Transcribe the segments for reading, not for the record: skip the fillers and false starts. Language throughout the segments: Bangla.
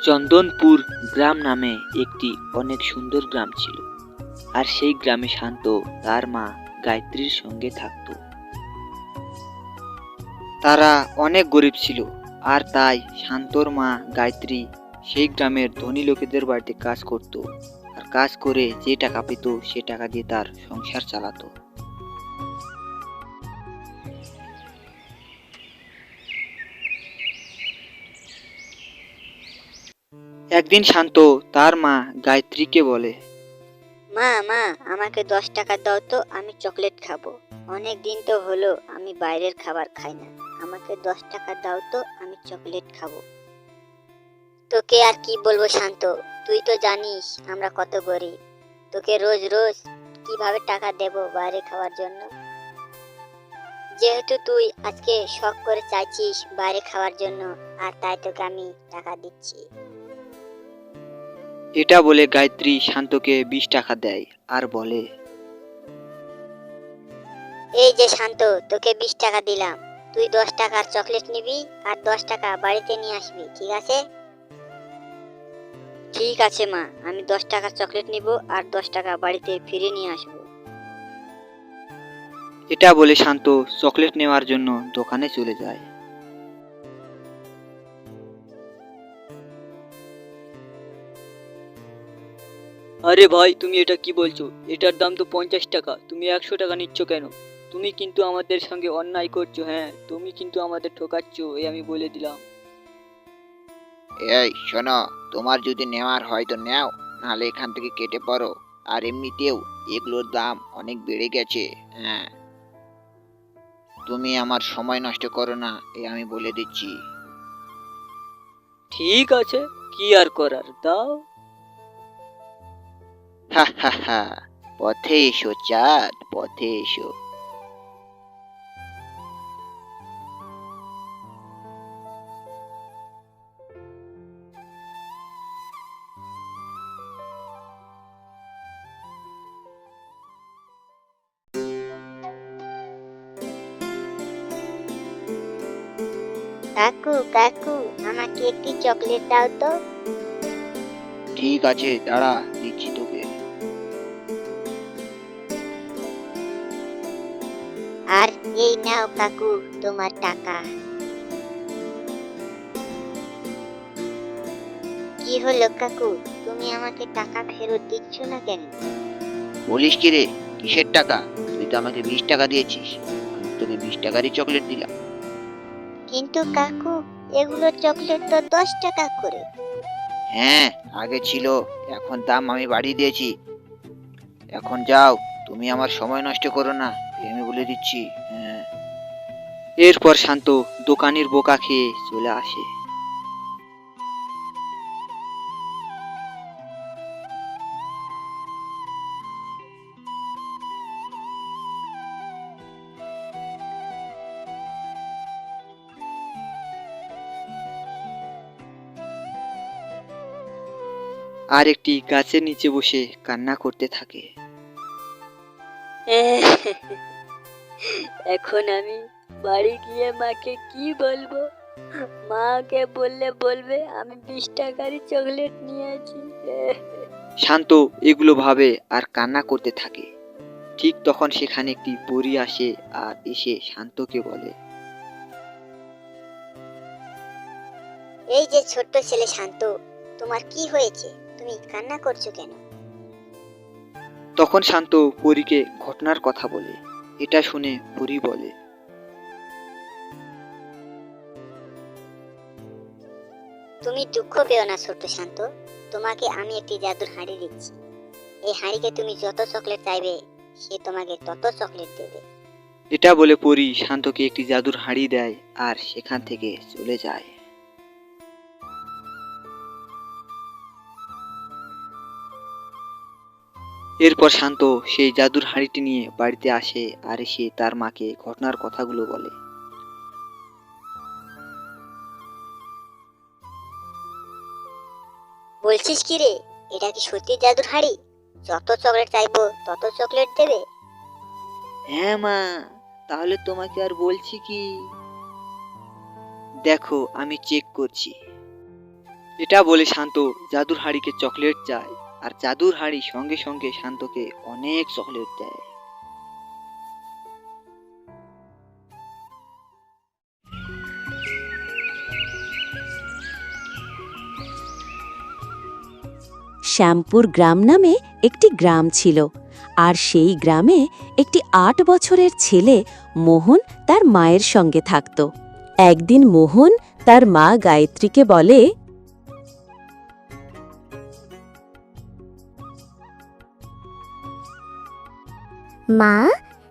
চন্দনপুর গ্রাম নামে একটি অনেক সুন্দর গ্রাম ছিল। আর সেই গ্রামে শান্ত তার মা গায়ত্রীর সঙ্গে থাকত। তারা অনেক গরিব ছিল, আর তাই শান্তর মা গায়ত্রী সেই গ্রামের ধনী লোকেদের বাড়িতে কাজ করত। আর কাজ করে যে টাকা পেত সে টাকা দিয়ে তার সংসার চালাতো। একদিন শান্ত তার মা গায়ত্রীকে বলে, মা মা আমাকে 10 টাকা দাও তো, আমি চকলেট খাবো। অনেক দিন তো হলো আমি বাইরের খাবার খাই না। আমাকে 10 টাকা দাও তো, আমি চকলেট খাবো। তোকে আর কি বলবো শান্ত, তুই তো জানিস আমরা কত গরিব। তোকে রোজ রোজ কিভাবে টাকা দেব বাইরে খাওয়ার জন্য? যেহেতু তুই আজকে শখ করে চাইছিস বাইরে খাওয়ার জন্য, আর তাই তোকে আমি টাকা দিচ্ছি। এটা বলে গায়ত্রী শান্তকে 20 টাকা দেয় আর বলে, এই যে শান্ত, তোকে 20 টাকা দিলাম। তুই 10 টাকার চকলেট নিবি আর 10 টাকা বাড়িতে নিয়ে আসবি, ঠিক আছে? ঠিক আছে মা, আমি 10 টাকার চকলেট নিব আর 10 টাকা বাড়িতে ফিরে নিয়ে আসবো। এটা বলে শান্ত চকলেট নেওয়ার জন্য দোকানে চলে যায়। আরে ভাই, তুমি এটা কি বলছো? এটার দাম তো 50 টাকা, তুমি 100 টাকা নিচ্ছ কেন? তুমি কিন্তু আমাদের সঙ্গে অন্যায় করছো। হ্যাঁ, তুমি কিন্তু আমাদের ঠকাচ্ছ, এই আমি বলে দিলাম। এই শোনো, তোমার যদি নেওয়ার হয় তো নেও, নাহলে এখান থেকে কেটে পড়ো। আর এমনিতেও এগুলোর দাম অনেক বেড়ে গেছে। হ্যাঁ, তুমি আমার সময় নষ্ট করো না, এই আমি বলে দিচ্ছি। ঠিক আছে, কি আর করার, দাও। হা হা হা, পথে এসো চাঁদ, পথে এসো। কাকু কাকু, আমাকে একটি চকলেট দাও তো। ঠিক আছে, দাঁড়া, দিচ্ছি তোকে। আর এই নাও কাকু, তোমার টাকা। কি হলো কাকু, তুমি আমাকে টাকা ফেরত দিচ্ছ না কেন? বলিস কি রে, কিসের টাকা? তুই তো আমাকে 20 টাকা দিয়েছিস, আমি তোকে 20 টাকারই চকলেট দিলাম। কিন্তু কাকু, এগুলো চকলেট তো 10 টাকা করে। হ্যাঁ, আগে ছিল, এখন দাম আমি বাড়িয়ে দিয়েছি। এখন যাও, তুমি আমার সময় নষ্ট করো না, এই আমি বলে দিচ্ছি। হ্যাঁ। এরপর শান্ত দোকানের বোকা খেয়ে চলে আসে। আর একটি গাছের নিচে বসে কান্না করতে থাকে। এখন আমি বাড়ি গিয়ে মাকে কি বলবো? মাকে বললে বলবে আমি 20 টাকারই চকলেট নিয়েছি। শান্ত এগুলো ভাবে আর কান্না করতে থাকে। ঠিক তখন সেখানে একটি পরী আসে আর এসে শান্তকে বলে, এই যে ছোট্ট ছেলে শান্ত, তোমার কি হয়েছে? তুমি কান্না করছো কেন? তখন শান্ত পরীকে ঘটনার কথা বলে। এটা শুনে পরী বলে, তুমি দুঃখ পেও না ছোট্ট শান্ত, তোমাকে আমি একটি জাদুর হাঁড়ি দিচ্ছি। এই হাঁড়িকে তুমি যত চকলেট চাইবে, সে তোমাকে তত চকলেট দেবে। এটা বলে পরী শান্তকে একটি জাদুর হাঁড়ি দেয় আর সেখান থেকে চলে যায়। এরপর শান্ত সেই জাদুর হাঁড়িটি নিয়ে বাড়িতে আসে আর এসে তার মাকে ঘটনার কথাগুলো বলে। বলছিস কি রে, এটা কি সত্যি জাদুর হাঁড়ি? যত চকলেট চাইবো তত চকলেট দেবে? হ্যাঁ মা, তাহলে তোমাকে আর বলছি কি, দেখো আমি চেক করছি। এটা বলে শান্ত জাদুর হাড়িকে চকলেট চায়, আর জাদুর হাড়ি সঙ্গে সঙ্গে শান্তকে অনেক চকলেট দেয়। শ্যামপুর গ্রাম নামে একটি গ্রাম ছিল, আর সেই গ্রামে একটি ৮ বছরের ছেলে মোহন তার মায়ের সঙ্গে থাকত। একদিন মোহন তার মা গায়ত্রীকে বলে, মা,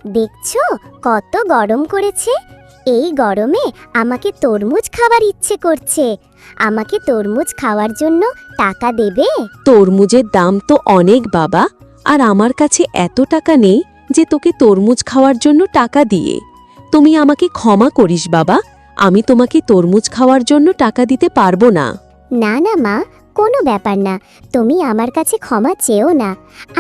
দেখছো কত গরম করেছে? এই গরমে আমাকে তরমুজ খাবার ইচ্ছে করছে। আমাকে তরমুজ খাওয়ার জন্য টাকা দেবে? তরমুজের দাম তো অনেক বাবা, আর আমার কাছে এত টাকা নেই যে তোকে তরমুজ খাওয়ার জন্য টাকা দিয়ে। তুমি আমাকে ক্ষমা করিস বাবা, আমি তোমাকে তরমুজ খাওয়ার জন্য টাকা দিতে পারবো না। না না মা, কোনো ব্যাপার না, তুমি আমার কাছে ক্ষমা চেও না।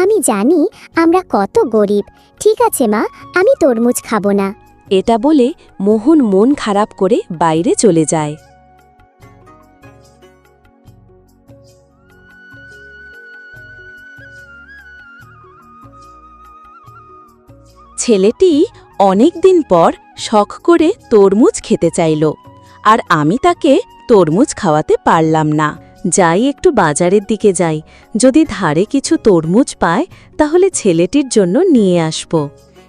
আমি জানি আমরা কত গরিব। ঠিক আছে মা, আমি তরমুজ খাবো না। এটা বলে মোহন মন খারাপ করে বাইরে চলে যায়। ছেলেটি অনেক দিন পর শখ করে তরমুজ খেতে চাইল, আর আমি তাকে তরমুজ খাওয়াতে পারলাম না। যাই একটু বাজারের দিকে যাই, যদি ধারে কিছু তরমুজ পায় তাহলে ছেলেটির জন্য নিয়ে আসব।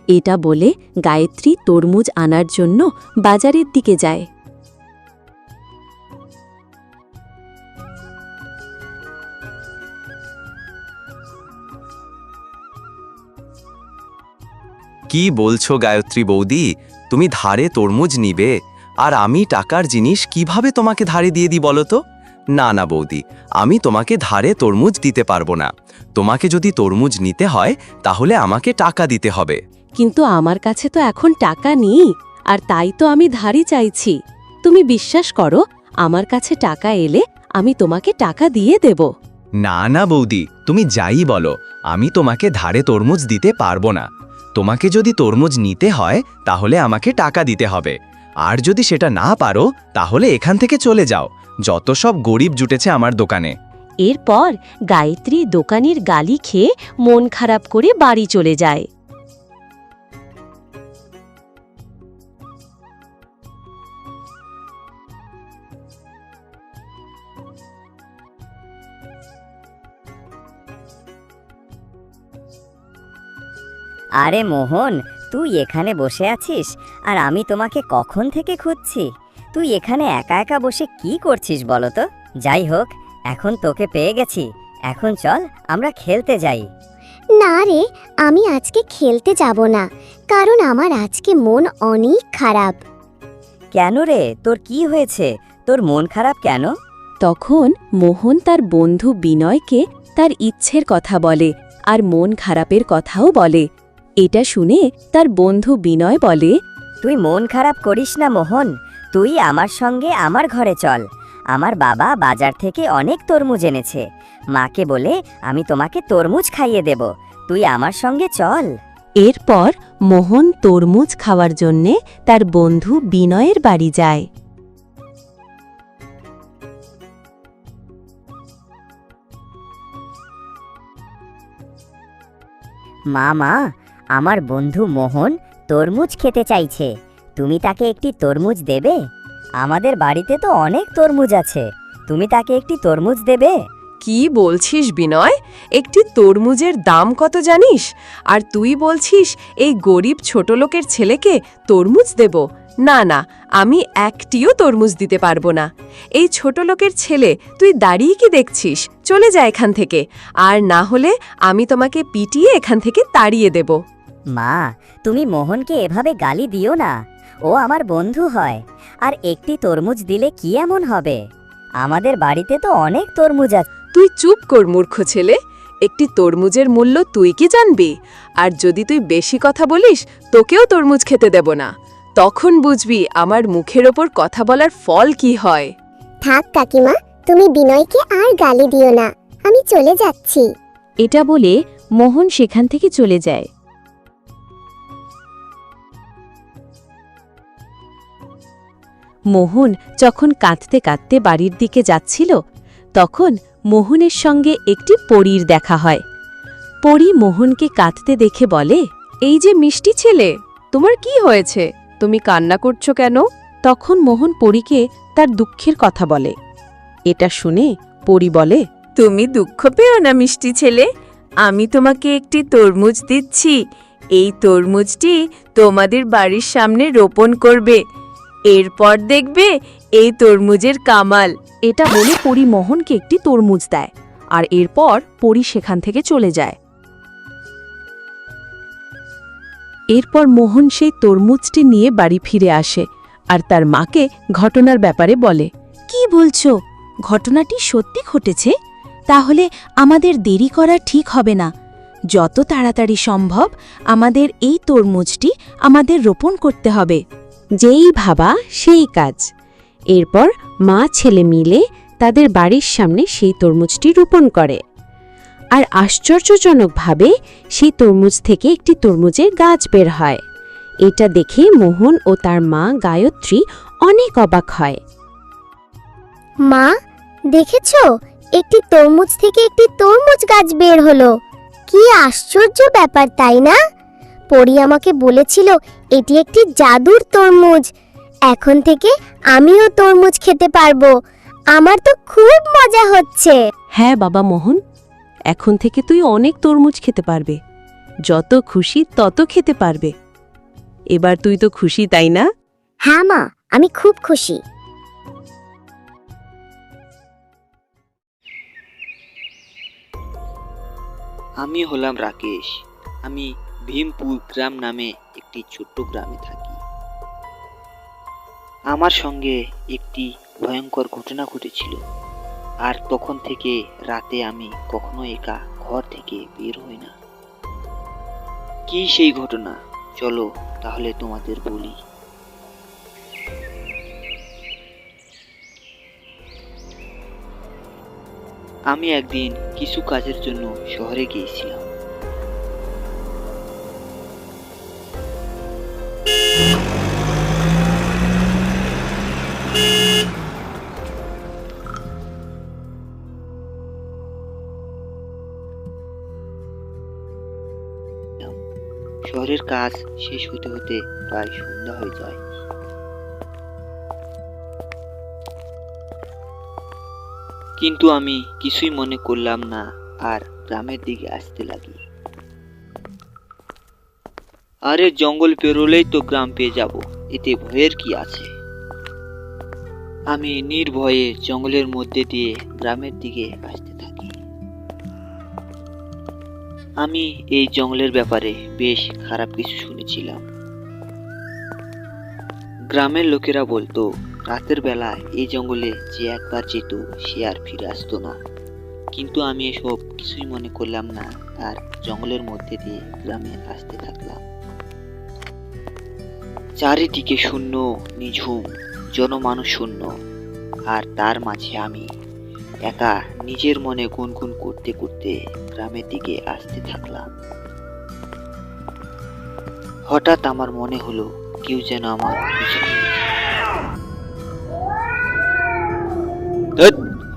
এটা বলে গায়ত্রী তরমুজ আনার জন্য বাজারের দিকে যায়। কি বলছো গায়ত্রী বৌদি, তুমি ধারে তরমুজ নিবে আর আমি টাকার জিনিস কিভাবে তোমাকে ধারে দিয়ে দিই বলো তো? না না বৌদি, আমি তোমাকে ধারে তরমুজ দিতে পারবো না। তোমাকে যদি তরমুজ নিতে হয় তাহলে আমাকে টাকা দিতে হবে। কিন্তু আমার কাছে তো এখন টাকা নেই, আর তাই তো আমি ধারই চাইছি। তুমি বিশ্বাস করো, আমার কাছে টাকা এলে আমি তোমাকে টাকা দিয়ে দেব। না না বৌদি, তুমি যাই বলো, আমি তোমাকে ধারে তরমুজ দিতে পারবো না। তোমাকে যদি তরমুজ নিতে হয় তাহলে আমাকে টাকা দিতে হবে, আর যদি সেটা না পারো তাহলে এখান থেকে চলে যাও। যত সব গরিব জুটেছে আমার দোকানে। এরপর গায়ত্রী দোকানির গালি খেয়ে মন খারাপ করে বাড়ি চলে যায়। আরে মোহন, তুই এখানে বসে আছিস আর আমি তোমাকে কখন থেকে খুঁজছি। তুই এখানে একা একা বসে কি করছিস বলো তো? যাই হোক, এখন তোকে পেয়ে গেছি, এখন চল আমরা খেলতে যাই। না রে, আমি আজকে খেলতে যাব না, কারণ আমার আজকে মন অনেক খারাপ। কেন রে, তোর কি হয়েছে? তোর মন খারাপ কেন? তখন মোহন তার বন্ধু বিনয়কে তার ইচ্ছের কথা বলে, আর মন খারাপের কথাও বলে। এটা শুনে তার বন্ধু বিনয় বলে, তুই মন খারাপ করিস না মোহন, তুই আমার সঙ্গে আমার ঘরে চল। আমার বাবা বাজার থেকে অনেক তরমুজ এনেছে, মাকে বলে আমি তোমাকে তরমুজ খাইয়ে দেব। তুই আমার সঙ্গে চল। এরপর মোহন তরমুজ খাওয়ার জন্যে তার বন্ধু বিনয়ের বাড়ি যায়। মা, আমার বন্ধু মোহন তরমুজ খেতে চাইছে, তুমি তাকে একটি তরমুজ দেবে? আমাদের বাড়িতে তো অনেক তরমুজ আছে, তুমি তাকে একটি তরমুজ দেবে? কি বলছিস বিনয়? একটি তরমুজের দাম কত জানিস? আর তুই বলছিস এই গরিব ছোট লোকের ছেলেকে তরমুজ দেব? না না, আমি একটিও তরমুজ দিতে পারবো না। এই ছোট লোকের ছেলে, তুই দাঁড়িয়ে কি দেখছিস? চলে যা এখান থেকে, আর না হলে আমি তোমাকে পিটিয়ে এখান থেকে তাড়িয়ে দেব। মা, তুমি মোহনকে এভাবে গালি দিও না, ও আমার বন্ধু হয়, আর একটি তরমুজ দিলে কি এমন হবে? আমাদের বাড়িতে তো অনেক তরমুজ আছে। তুই চুপ কর মূর্খ ছেলে, একটি তরমুজের মূল্য তুই কি জানবি? আর যদি তুই বেশি কথা বলিস, তোকেও তরমুজ খেতে দেব না। তখন বুঝবি আমার মুখের ওপর কথা বলার ফল কি হয়। থাক কাকিমা, তুমি বিনয়কে আর গালি দিও না, আমি চলে যাচ্ছি। এটা বলে মোহন সেখান থেকে চলে যায়। মোহন যখন কাঁদতে কাঁদতে বাড়ির দিকে যাচ্ছিল, তখন মোহনের সঙ্গে একটি পরীর দেখা হয়। পরী মোহনকে কাঁদতে দেখে বলে, এই যে মিষ্টি ছেলে, তোমার কি হয়েছে? তুমি কান্না করছো কেন? তখন মোহন পরীকে তার দুঃখের কথা বলে। এটা শুনে পরী বলে, তুমি দুঃখ পেও না মিষ্টি ছেলে, আমি তোমাকে একটি তরমুজ দিচ্ছি। এই তরমুজটি তোমাদের বাড়ির সামনে রোপণ করবে, এরপর দেখবে এই তরমুজের কামাল। এটা বলে পরী মোহনকে একটি তরমুজ দেয়, আর এরপর পরী সেখান থেকে চলে যায়। এরপর মোহন সেই তরমুজটি নিয়ে বাড়ি ফিরে আসে আর তার মাকে ঘটনার ব্যাপারে বলে। কি বলছো? ঘটনাটি সত্যি ঘটেছে? তাহলে আমাদের দেরি করা ঠিক হবে না। যত তাড়াতাড়ি সম্ভব আমাদের এই তরমুজটি আমাদের রোপণ করতে হবে। যেই ভাবা সেই কাজ। এরপর মা ছেলে মিলে তাদের বাড়ির সামনে সেই তরমুজটি রোপণ করে। আর আশ্চর্যজনকভাবে সেই তরমুজ থেকে একটি তরমুজের গাছ বের হয়। এটা দেখে মোহন ও তার মা গায়ত্রী অনেক অবাক হয়। মা, দেখেছো? একটি তরমুজ থেকে একটি তরমুজ গাছ বের হলো। কি আশ্চর্য ব্যাপার, তাই না? পরী আমাকে বলেছিল এটি একটি জাদুর তরমুজ। এখন থেকে আমিও তরমুজ খেতে পারবো। আমার তো খুব মজা হচ্ছে। হ্যাঁ বাবা মোহন, এখন থেকে তুই অনেক তরমুজ খেতে পারবে। যত খুশি তত খেতে পারবে। এবার তুই তো খুশি, তাই না? হ্যাঁ মা, আমি খুব খুশি। আমি হলাম রাকেশ। আমি ভীমপুর গ্রাম নামে একটি ছোট্ট গ্রামে থাকি। আমার সঙ্গে একটি ভয়ঙ্কর ঘটনা ঘটেছিল, আর তখন থেকে রাতে আমি কখনো একা ঘর থেকে বের হই না। কি সেই ঘটনা? চলো তাহলে তোমাদের বলি। আমি একদিন কিছু কাজের জন্য শহরে গিয়েছিলাম। শহরের কাজ শেষ হতে হতে প্রায় সন্ধ্যা হয়ে যায়। কিন্তু আমি কিছুই মনে করলাম না আর গ্রামের দিকে আসতে লাগি। আরে জঙ্গল পেরোলেই তো গ্রাম পেয়ে যাব, এতে ভয়ের কি আছে? আমি নির্ভয়ে জঙ্গলের মধ্যে দিয়ে গ্রামের দিকে আসতে থাকি। আমি এই জঙ্গলের ব্যাপারে বেশ খারাপ কিছু শুনেছিলাম। গ্রামের লোকেরা বলতো রাতের বেলা এই জঙ্গলে যে একবার যেত সে আর ফিরে আসতো না। কিন্তু আমি এসব কিছুই মনে করলাম না আর জঙ্গলের মধ্যে দিয়ে গ্রামে আসতে থাকলাম। চারিদিকে শূন্য, নিঝুম, জনমানুষ শূন্য, আর তার মাঝে আমি একা নিজের মনে গুনগুন করতে করতে গ্রামের দিকে আসতে থাকলাম। হঠাৎ আমার মনে হলো কেউ যেন আমার পিছনে।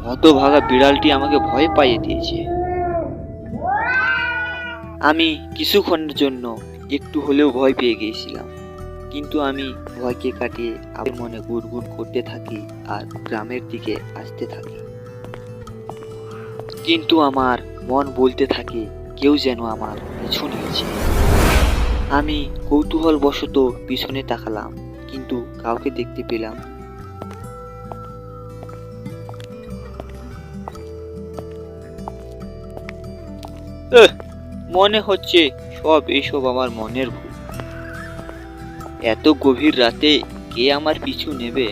হতভাগা বিড়ালটি আমাকে ভয় পাইয়ে দিয়েছে। আমি কিছুক্ষণের জন্য একটু হলেও ভয় পেয়ে গিয়েছিলাম, কিন্তু আমি ভয়কে কাটিয়ে আমার মনে গুড়গুড় করতে থাকি আর গ্রামের দিকে আসতে থাকি। কিন্তু আমার মন বলতে থাকে কেউ যেন আমার পিছু নিয়েছে। আমি কৌতূহলবশত পিছনে তাকালাম, কিন্তু কাউকে দেখতে পেলাম না। মনে হচ্ছে এসব আমার মনের ভুল। এত গভীর রাতে কে আমার পিছু নেবে?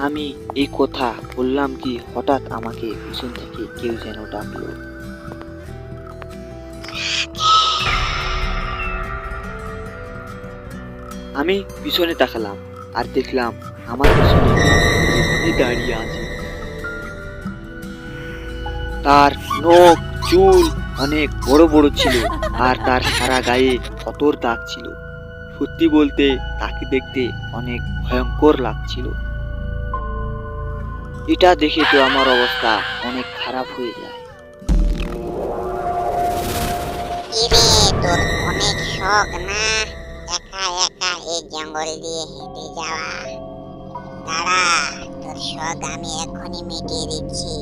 আমি এই কথা বললাম কি হঠাৎ আমাকে পিছন থেকে কেউ যেন ডাকলো। আমি পিছনে তাকালাম আর দেখলাম আমার পিছনে দাঁড়িয়ে আছে। তার নখ চুল অনেক বড় বড় ছিল আর তার সারা গায়ে ক্ষতর দাগ ছিল। সত্যি বলতে তাকে দেখতে অনেক ভয়ঙ্কর লাগছিল। এটা দেখে তো আমার অবস্থা অনেক খারাপ হয়ে যায়। কিরে তোর অনেক শখ না একা একা এই জঙ্গল দিয়ে হেঁটে যাওয়া? দাঁড়া, তোর শখ আমি এখনই মিটিয়ে দিচ্ছি।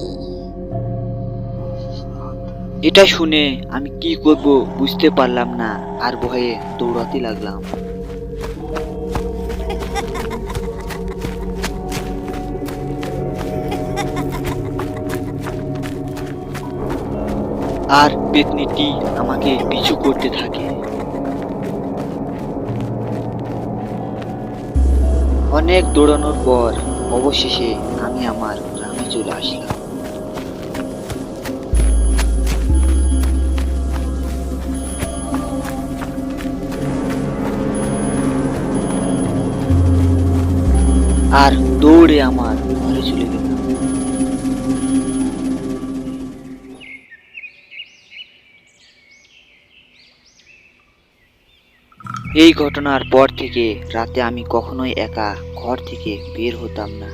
এটা শুনে আমি কি করব বুঝতে পারলাম না, আর ভয়ে দৌড়াতে লাগলাম। আর পেতনিটি আমাকে পিছু করতে থাকে। অনেক দৌড়ানোর পর অবশেষে আমি আমার গ্রামে চলে আসলাম। আর দৌড়ে আমার ঘরে চলে গেলাম। এই ঘটনার পর থেকে রাতে আমি কখনোই একা ঘর থেকে বের হতাম না।